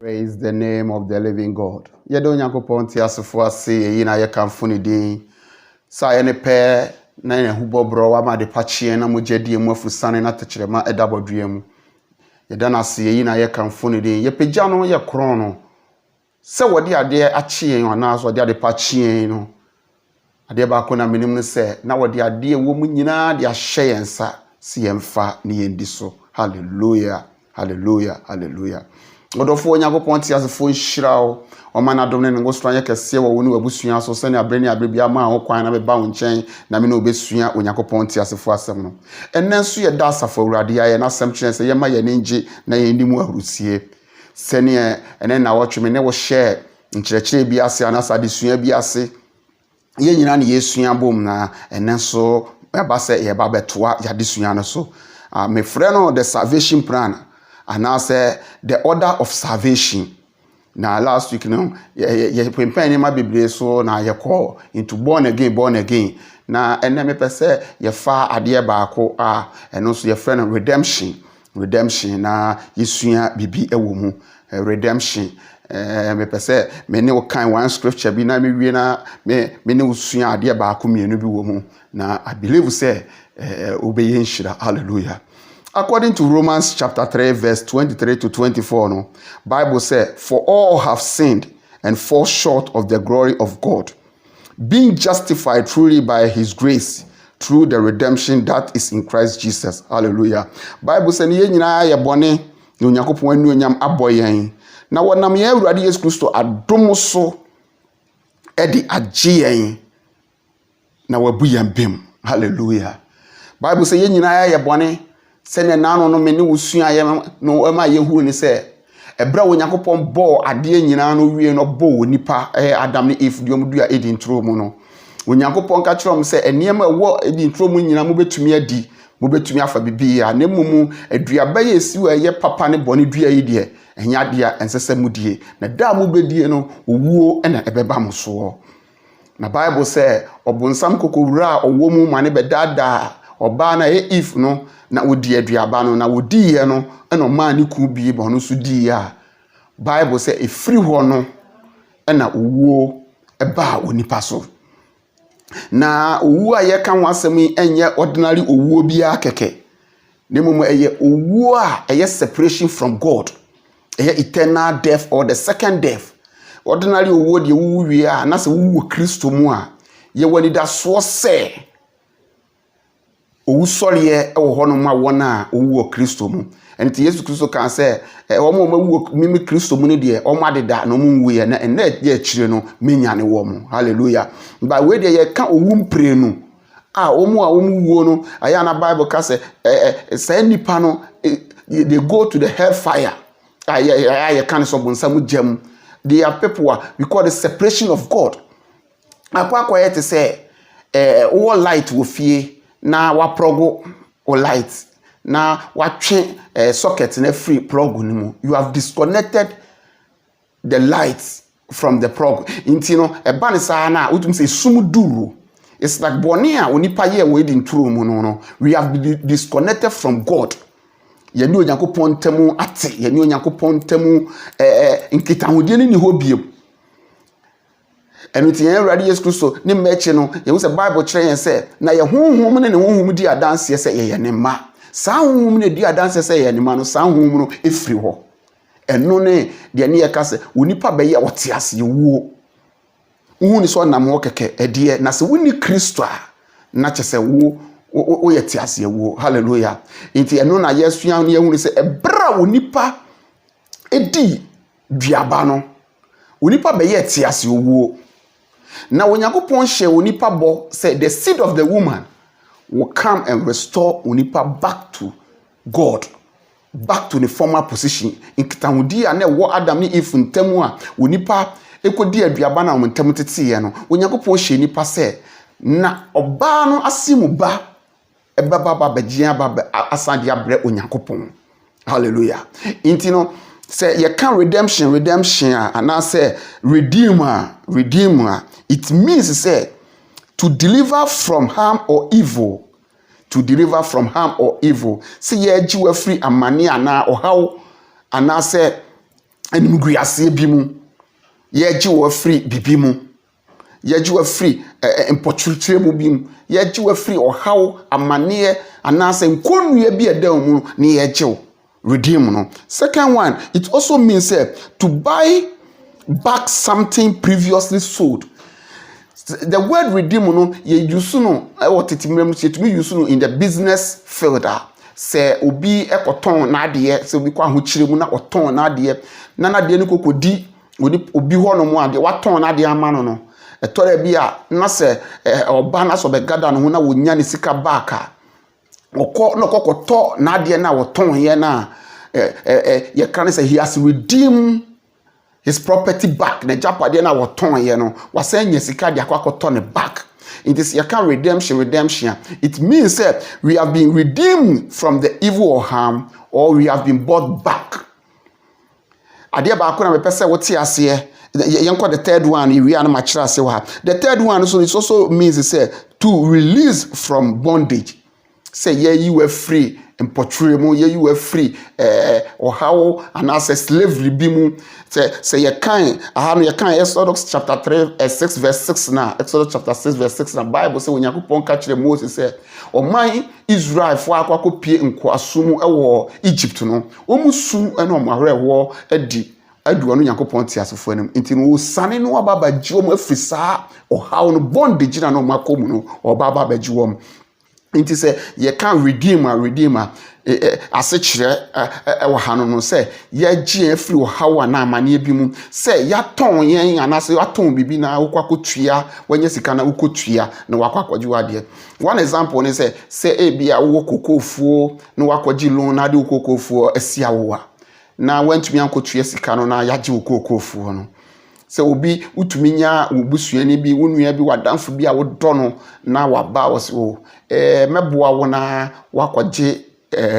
Praise the name of the living God. Yedo Nyankopon ti asefo ase yi na ye kamfo ne din. Sa ye ne pe na ye hubobro wa ma de pachie na mogedie mu afusane na tekyerema edabodue mu. Yeda na ase yi na ye kamfo ne din. Ye pegya no ye kron no. Se wodi ade achie yen na so de ade pachie no. Ade ba ko na menim ne se na wodi ade wo mu nyina de ahye yensa se yemfa ne yendi so. Hallelujah. Hallelujah. Hallelujah. Odofo Nyankopon ti asefo nhyirawo o ma na dom ne ngo stranye kese wo woni wabusua so se ne abrani abrebia ma ho kwan na be ba wo nchen na me no obesua Onyankopon ti asefo asem no ennenso ye da asafo awurade ya na asem kyerɛ se ye ma ye ninje na ye ndimu ahurusie se ne ene na wo tweme ne wo share nkyerɛkyerɛ bi ase anasa de sua bi ase ye nyina ne yesua bom na ennenso ba se ye ba betoa ya de sua no so me frɛ no the salvation plan and now say the order of salvation. Now last week no ye pempen ma bebre so na ye call into born again. Na ene me pese ye fa ade baako eno so ye friend redemption na yesua bibi ewo mu redemption me pese me ne kan one scripture bi na me wie na me ne usua ade baako mienu bi wo mu na I believe say obeye nshira. Hallelujah. According to Romans chapter 3 verse 23 to 24, no, Bible says, "For all have sinned and fall short of the glory of God, being justified truly by his grace through the redemption that is in Christ Jesus." Hallelujah. Bible says, "Ye nyina ye bone, na Onyankopon anu onyam aboyen. Na wonam ye Awurade Yesu Kristo adom so e di agye yen na wabu yen bem." Hallelujah. Bible says, "Ye nyina ye bone, sene nano no me ne wusua ye no ma ye hu ni se ebra Onyankopon bo ade nyina no wie no bo nipa Adam ne Eve diom dua edi ntro mu no Onyankopon ka kyerɛ se eniema wo edi ntro mu nyina mo betumi adi mo betumi afa bibi ya na mumu aduaba ye siwa ye papa ne bone dua yi de enya dia ensese mu die na da mo bedie no owuo na ebeba mo so na Bible say obonsam kokowura owo mu mane bedada oba na Eve no na wodi aduaba no na wodi ye no na ma ne ku bi bo no so di ya Bible say efiri ho no na owuo eba onipa so na owuo aye kan wasem enye ordinary owuo bia keke ne momo eye owuo eye separation from God eye eternal death or the second death. Ordinary owuo de wu wi na se wu Kristo mu ye wani da so se owu soriye ewo hono ma wona owu Kristo mu enti Yesu Kristo kan se o ma wu mimi Kristo mu ne de o ma deda no mu wuye na ena ye chire no menyane wo mu. Hallelujah. Ba we de ye ka owu mpre nu o mu wuo no aya na Bible ka se say nipa no they go to the hellfire. Ye kan so bonsamu jam. They are people we call the separation of God. Akwa yet say all light wo fie na wa progo o light na wa twe socket na free plug ni mu. You have disconnected the light from the plug. Inti no e ba ne sa na utum say sum duro. It's like boni a onipa ye we di nturo mu no. We have been disconnected from God. Ye ni Onyankopon temu ate, ye ni Onyankopon temu nkitahudie ni ho biem. Enu tiyen Awurade Yesu Kristo ni meche no ye hu se Bible kyerɛ yen se na ye honhom ne honhom di adanse se ye ne ma saa honhom ne di adanse se ye ne ma no saa honhom no efiri ho enu ne de ne ye ka se onipa be ye wote ase ye wuo hu ni so nam ho keke ede na se woni Kristo a na kyese wo ye te ase ye wuo. Hallelujah. Enti enu na Yesu an ye hu ni se ebra onipa edi duaba no onipa be ye te ase ye wuo. Now, Onyankopon share onipa bo say the seed of the woman will come and restore onipa back to God, back to the former position. In kitahudi ane wo Adam ni Eve ntemu a onipa ekodi aduaba na ntemu tete ye no Onyankopon share nipa say na oba no asimu ba ebaba bagia ba asade abre Onyankopon. Hallelujah. Intino say you can redemption and I say redeemer. It means say to deliver from harm or evil. To deliver from harm or evil. See ye jiwe free amani ana or how and I say animguase bi mu yɛgye wo free bibi mu yɛgye wo free impotruture mu bi mu yɛgye wo free ɔhaw amane anaasɛ nkonnua bi ɛda mu ne yɛgye wo redeem no. Second one, it also means to buy back something previously sold. The word redeem no ye use no what it means to be used in the business field. Say obi ekoton na ade say obi kwa hochire mu na oton na ade na na ade no kokodi obi ho no mu ade waton na ade ama no no etore bi a na say oba na so be gada no na wonya ne sika back a kokoto na ade na woton ye na ye kan say he has redeemed his property back. Na japade na woton ye no wasa nya sika de akwakoto ne back. It is your redemption. It means that we have been redeemed from the evil or harm, or we have been bought back. Adia ba akona me pese wo ti ase yenko the third one we are na machira ase wa. The third one so it also means to release from bondage. Say you were free and portray mu you were free or how an access slavery bi mu say you can Exodus chapter 3 6 verse 6 now. Exodus chapter 6 verse 6 na Bible say when Yakupon catch the Moses say o man Israel for akwa pie nkoaso mu Egypt no omusu na omahwe wo adu no Yakupon ti asefo anim nti no sane no ababa ji om afisa o how no bondage na no makomu no o baba baji wom. Inti say ye can redeemer ase kire ewo hanu no say ye gye free wo hawa na amane bi mu say ya ton yen anase ya ton bibi na ukwakotua wanye sika na ukotua na wakwakwaji wade. One example ne say e bia wo kokofuo na wakwaji loan na de kokofuo asia wo na wantumi ankotua sika no na yaje wo kokofuo no. Se obi utumi nya obusuani bi wonua bi wadanfo bi a wodo no na waba wo se meboa wo na wakwaje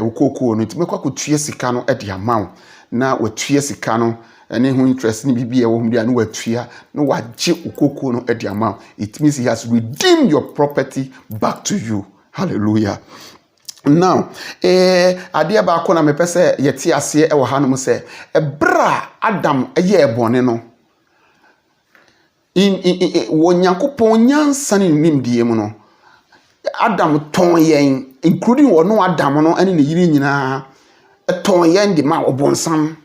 okoko no ntime kwakotue sika no de amaw na watue sika no ene ho interest ni bibia wo hum dia no watua no waje okoko no de amaw. It means he has redeemed your property back to you. Hallelujah. Now adia ba ko na mepese yeti ase e wo hanom se ebra Adam eye ebone no Wonyankopon nyansane nimdie mu no Adam ton yen including wono Adam no ane ne yiri nyina ton yen de ma obonsam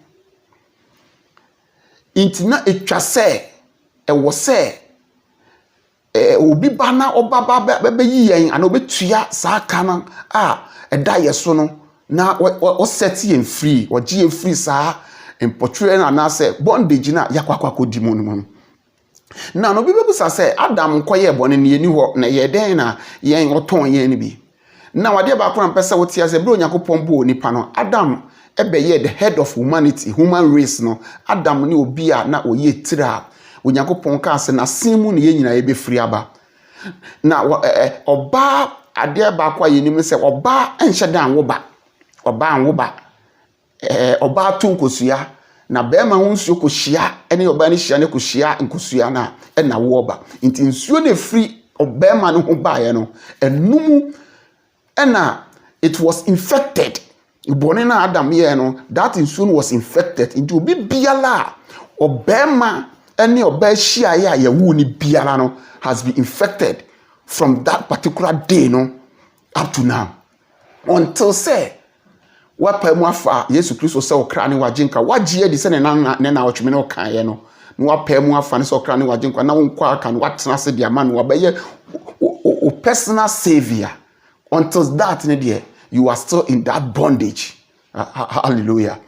intina etwa se wo se obi ba na obaba be yi yen ana obetua saa kana eda yeso no na o set yen free o gi yen free saa portray na na se bondage na yakwakwa di mu no. Na no bibebu say Adam koye bone ne yeni ho na ye den na yen oton yen ni bi. Na wade ba ko mpese wotia se bro Yakopon bo nipa no Adam ebeye the head of humanity, human race no. Adam ni obi a na oye tira Yakopon ka se na simu ne yenyina ye be free aba. Na oba ade ba kwa yenim se oba enhye dan wo ba. Oba anwo ba. Oba tunkosua na bema ho nsuo kohia ene oba ne hia ne kohia nkosua na wo ba nti nsuo ne free obema no ho ba ye no enum ena it was infected ibone na Adam ye no that nsuo was infected nti obi biala obema ene oba hia ye ya wu ni biala no has been infected from that particular day no up to now until say wapa mu afa Yesu Kristo se okra ne wajenka wagye di se ne na otweme ne okan ye no no wapa mu afa ne se okra ne wajenka na wonkwa aka no watena se dia ma no wabaye o personal savior until that ne there you are still in that bondage. Hallelujah.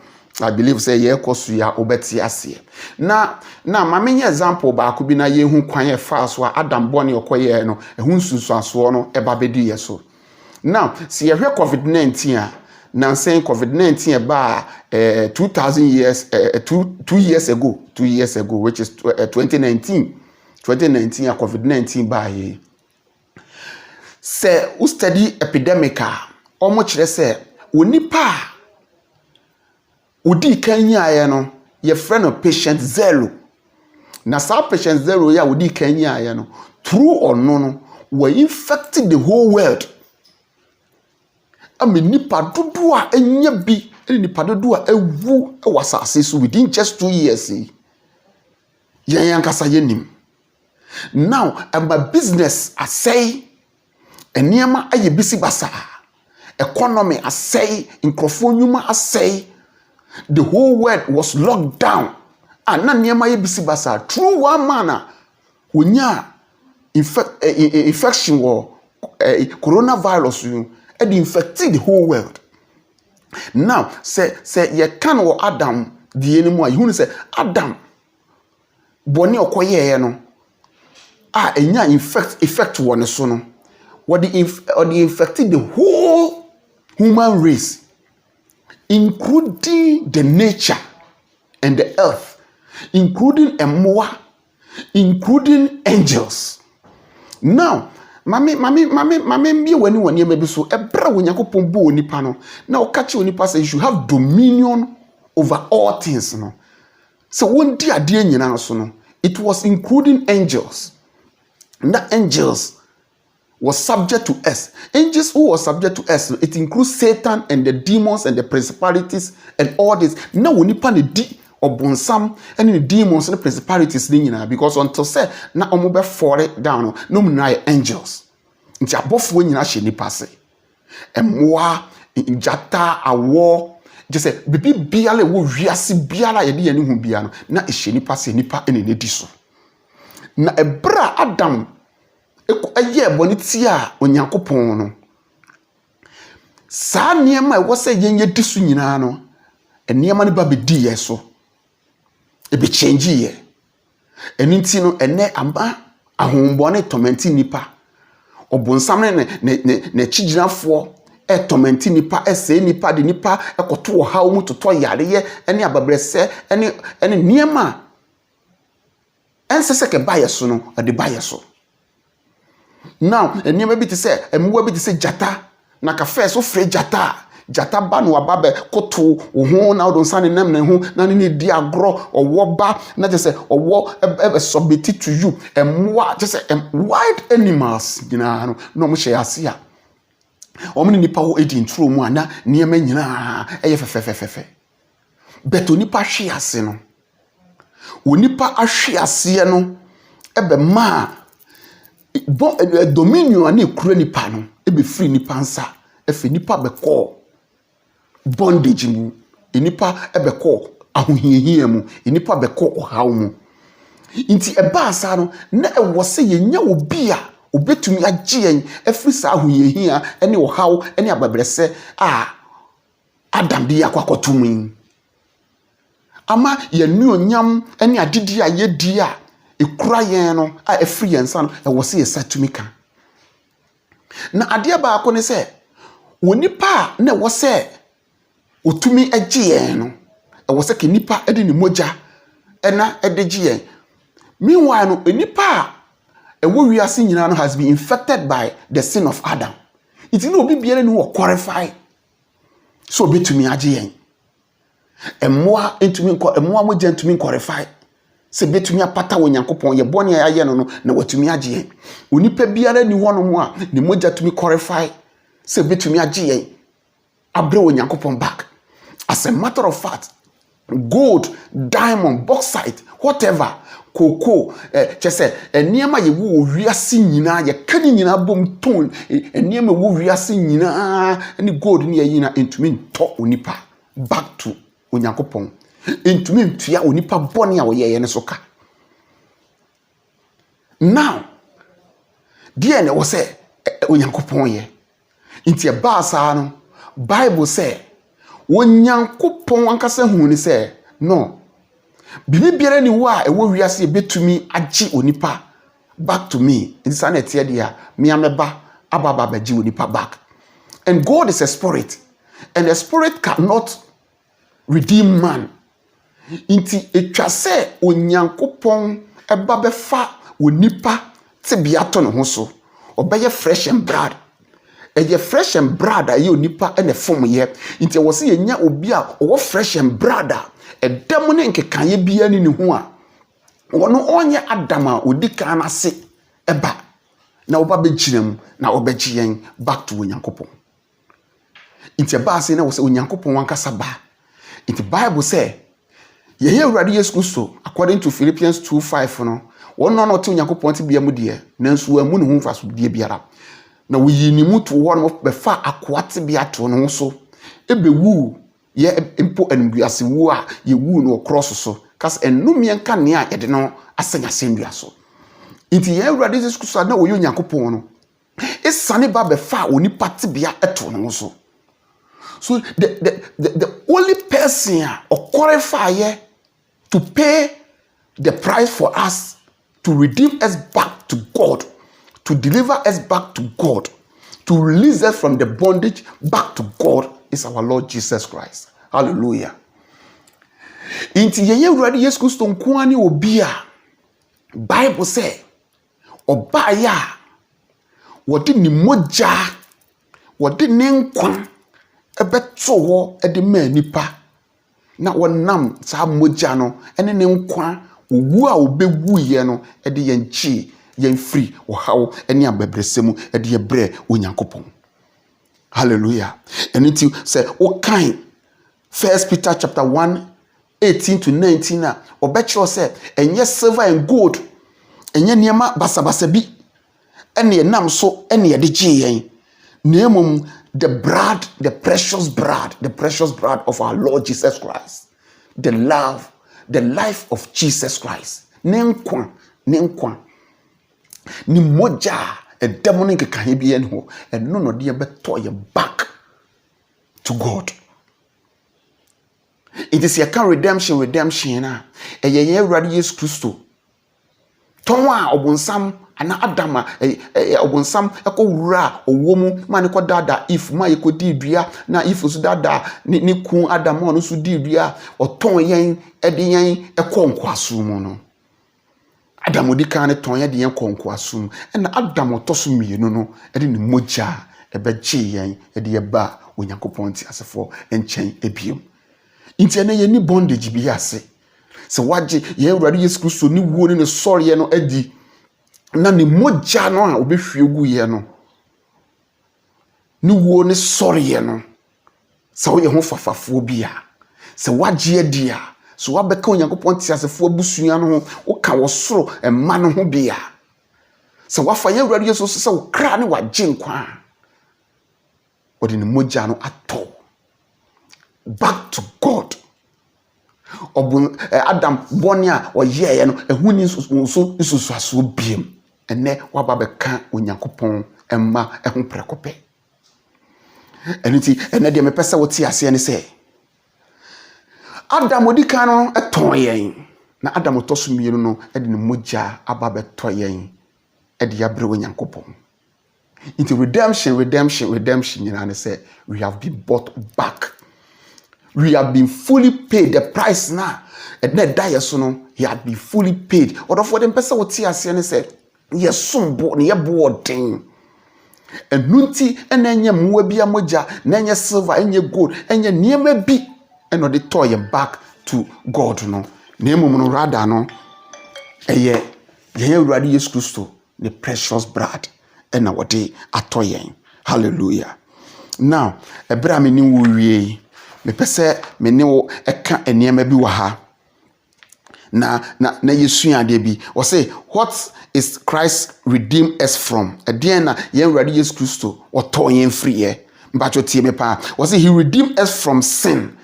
I believe say ye kosu ya obeti ase na mamenye example ba ko bi na ye hu kwan ye fa so Adam bone okoye no ehun sunsuaso no eba bedi ye so. Now see ye COVID-19 a now saying COVID-19 about 2 years ago, which is 2019 COVID-19 by say who study epidemic omo kire say onipa odi kanya ye no ye friend of patient zero na sa patient zero ya odi kanya ye no true or no were infecting the whole world. Nipa dudu a enya bi ɛne nipa dodo a ewu ɛwɔ asase so within just 2 years yɛn ankasa yɛnim. Now my business asɛe, nneɛma ayɛ bisi basa, economy asɛe, nkrɔfoɔ nnwuma asɛe, the whole world was locked down. Na nneɛma ayɛ bisi basa through one man wonya infection wɔ coronavirus you and infected the whole world. Now say ye can or Adam the anymore. You say Adam boni okoye no enya effect one so no what the infected the whole human race, including the nature and the earth, including emoa, including angels. Now mame bi wani maybe so ebra wonyakopon bo onipa no na o catch onipa say you should have dominion over all things no. So won di ade nyina so no, it was including angels. That angels was subject to us. Angels who was subject to us, it includes Satan and the demons and the principalities and all this. Now onipa ne di obonsam and the demons and the principalities because until say na omo be fall down no na angels nti abofo nyina hye nipa se emwa njata awo je say bibi biala wo wiase biala ye de ye ne hu bia no na hye nipa se nipa ene ne di so na ebra Adam eye boniti a onyankopon no sa niema e wo se yenye di so nyina no niema ne ba be di ye so ebe change ye eninti no ene amba ahombone tormenti nipa obonsam ne chigirafo tormenti nipa ese nipa de nipa ekoto ha mu toto yare ye ene ababrese ene niema ensese ke baye so no de baye so. Now niema bi te se emwa bi te se jata na ka first ofre jata ba no ababe koto ho na odon sane nam na ho na ne di agro owo ba na je say owo submit to you emwa je say wild animals gina no mo hye ase a omni nipa wo edi ntro mu ana niema nyina eye fefefefe beto nipa hwe ase no onipa ahwe ase no ebe ma dominion ani kura nipa no ebe free nipa nsa efe nipa be call bondage mu enipa ebeko ahohiehia mu enipa beko ohaw mu nti eba asa no na ewo se yenya obi a obetumi agye yen afiri sa ahohiehia ene ohaw ene ababrese Adam bi akwakotum ama yenu onyam ene adidi a yedi a ekura yen no a afiri yen sa no ewo se yesatumi ka na ade ba akọ ne se wonipa na ewo se otumi agye no ewo se ke nipa ede ni moja ena ede gye. Meanwhile no nipa ewo wiase nyina no has been infected by the sin of Adam. It no obi biere ni wo qualify so betumi agye yen emmoa moja ntumi qualify se betumi apata wonyankopon ye bone aye no na watumi agye yen. Onipa biara ni hono mu a ni moja tumi qualify se betumi agye yen abre wonyankopon back. As a matter of fact, gold, diamond, bauxite, whatever, cocoa, say, niema ye wo wiase nyina ye kani nyina bom ton niema wo wiase nyina ani gold ni yina entumi nto onipa back to onyankopon entumi ntua onipa bone a wo ye ne so ka. Now die ne wo se onyankopon ye nti e ba sa no Bible say wonyankopon ankasa hu ni se no bibi biara ni wo a ewo wiase betumi agye onipa back to me insa na tie dia me ameba ababa baji onipa back. And God is a spirit and a spirit cannot redeem man. Inti etwa se onyankopon eba befa onipa tibia to ne ho so obeye fresh and blood. Eye fresh and blood aye onipa ene fom ye nti wo se yenya obi a wo fresh and blood edam ne nkekaye bia ni ho a wono onye Adam a odika na se eba na oba begirem na obegye yen back to onyankopon. Inti ba se na wo se Onyankopon wankasa ba. Inti Bible say ye Awurade Yesu Kristo according to Philippians 2:5 no wono no te Onyankopon te bia mu de nanso amu ne ho mfaso de biara. Na wo yi ni mu to wo no be fa akoate bia to no so ebewu ye impo anbuase wu a ye wu no cross so kas enumie nka ne a ye de no asenya sendua so. Inti ye Awurade Yesu Kristo na wo Onyankopon no esane ba be fa onipa te bia eto no so. So the only person or qualifier to pay the price for us, to redeem us back to God, to deliver us back to God, to release us from the bondage back to God is our Lord Jesus Christ. Hallelujah. Inti yeye Awurade Yesu Kristo nko ani obi a Bible say obaya wodi ni mogya wodi ne nkwa ebeto wo ede ma nipa na wonam sa mogya no ene ne nkwa owu a obewu ye no ede yenchi yenfiri ohaw ene abebresemu ede yebre Onyankopon. Hallelujah. Anything say o kind 1 Peter chapter 1:18 to 19 na obecho say enye silver and gold enye niema basabasa bi ene nam so ene ye de gye yen na the blood, the precious blood of our Lord Jesus Christ, the love, the life of Jesus Christ. Nenkwa, ni moja a demonic Caribbean ho, and no dear beto ye back to God. It is your redemption na. E ye Awurade Yesu Kristo. Tonwa obunsam ana adama obunsam ekowura owomu mane ko dada if ma yekodi dua na if so dada ni kun adama no so di dua oton yen ede yen ekonkwaso mu no adam odi kan ne ton yen de yen konkwaso mu na adam otoso mienu no ede ni mogya ebegye yen ede ye ba Onyankopon ti asefo enchen ebiem inti na ye ni bondage bi ase se waje ye Awurade Yesu Kristo ni wuo ni sori no adi na ni mogya no a obehwie gu ye no ni wuo ni sori ye no se wo ye ho fafafo bia se waje adi a so wabeka Onyankopon ti asefo abusua no wo ka wo soro emma no ho bia se wafa ye Awurade Yesu se wo kra ne waje nkwa odi ni mogya no ato back to God. Adam bonia o ye no ehuni nsusu aso biem ene waba beka Onyankopon emma ehun prekope eniti ene de mepese woti ase ne se Adam odika no eton yen na Adam otoso mienu no ede ne mogya aba beto yen ede ya bre Onyankopon. Into redemption you know say we have been bought back. We have been fully paid. The price now. And that die so no, he had been fully paid. Or for them person what tia say and said, yes, some born ye boarding. And nunti and then ye mwebia moja, then ye silver and ye gold, and ye near me be and no the toy back to God no. Name no rather no. Ye Awurade Yesu Kristo, the precious blood. And our day atoyen. Hallelujah. Now, Abraham ni wuye. Me pese me ne wo eka eniema bi wa ha na yesu ade bi o say what is Christ redeem us from again na ye Awurade Yesu Kristo o to yen free ye mbacho tie me pa o say he redeem us from sin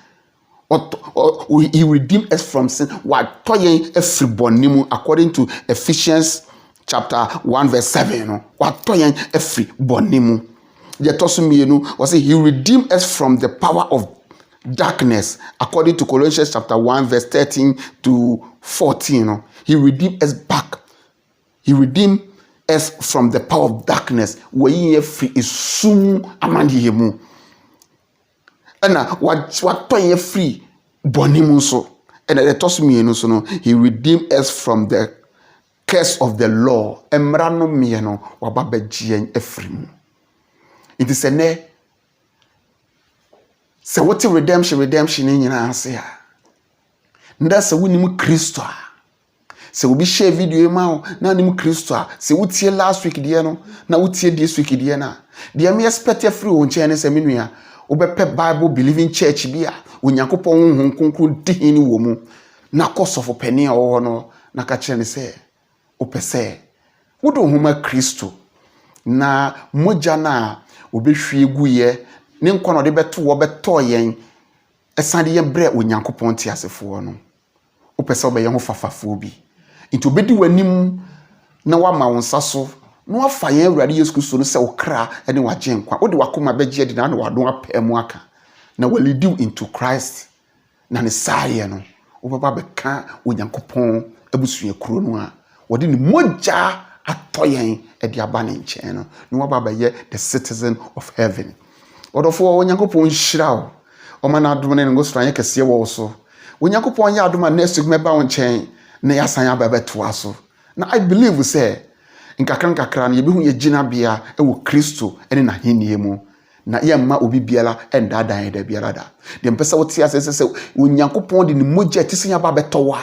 he redeem us from sin what to yen free bonimu according to Ephesians chapter 1 verse 7 no what to yen free bonimu ye to so mienu o say he redeem us from the power of darkness according to Colossians chapter 1 verse 13 to 14 he redeemed us back. He redeemed us from the power of darkness where ye free is soon amandi hemu and what ye free bonimu so and the toss me so no he redeemed us from the curse of the law emrano me no wababegien efrim. It is a se wote redemption ni nyina ase a nda se wonimu Kristo a se obi share video ma o na nimu Kristo a se wotie last week de no na wotie this week de na de me expect free won chen se menua Obepe Bible believing church bi a onyankopon honhom kronkron din wo mu na kosofo pani a wo no na ka kire ne se opese wodo homa Kristo na moja na obehwie guye ne nkwa no de beto wo beto yen esade ye bre onyankopon ti asefo no opese obeye ho fafafo bi nti obedi wanim na wama wonsa so no afa yen awurade Yesu Kristo no se okra ene waje nkwa ode wakoma beje de na wadon apemu aka na walidi into Christ na ne saye no obaba beka onyankopon abusua kuro no a wode ne moja atoyen ede aba ne nchen no no wababa ye the citizen of heaven odofo onyankopon hyirawo oma na adom ne ngo sranye kese wo so onyankopon ya adom na esugme ba won nchen na yasan aba beto aso na I believe say nkakra na yebehu ye gina bia ewo Kristo ene na henie mu na yemma obi biara enda dan da biara da de mpesa wotia sese onyankopon de ne moja tisenya ba betowa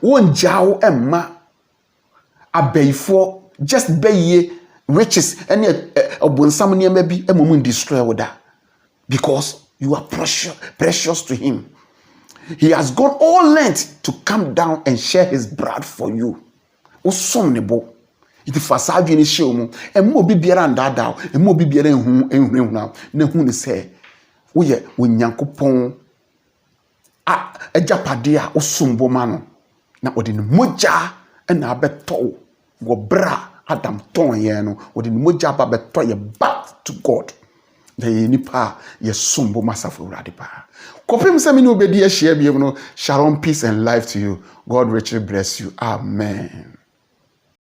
wonjaawo emma abaifo just baye riches ene obonsam ne ma bi emom destroy woda because you are precious to him. He has gone all length to come down and share his blood for you. Osom ne bo iti fasadwe ne hye mu emmo bi biara ndada emmo bi biara ehunu na hu ne se wo ye onyankopon ajapade a osombo ma no na odi ne moja na abeto wo bra Adam ton ye no odi ne moja ba beto ye back to God na ye nipa ye sombo masafo urade pa kopim se me no obedi a hye biem no shalom, peace and life to you. God richly bless you. Amen.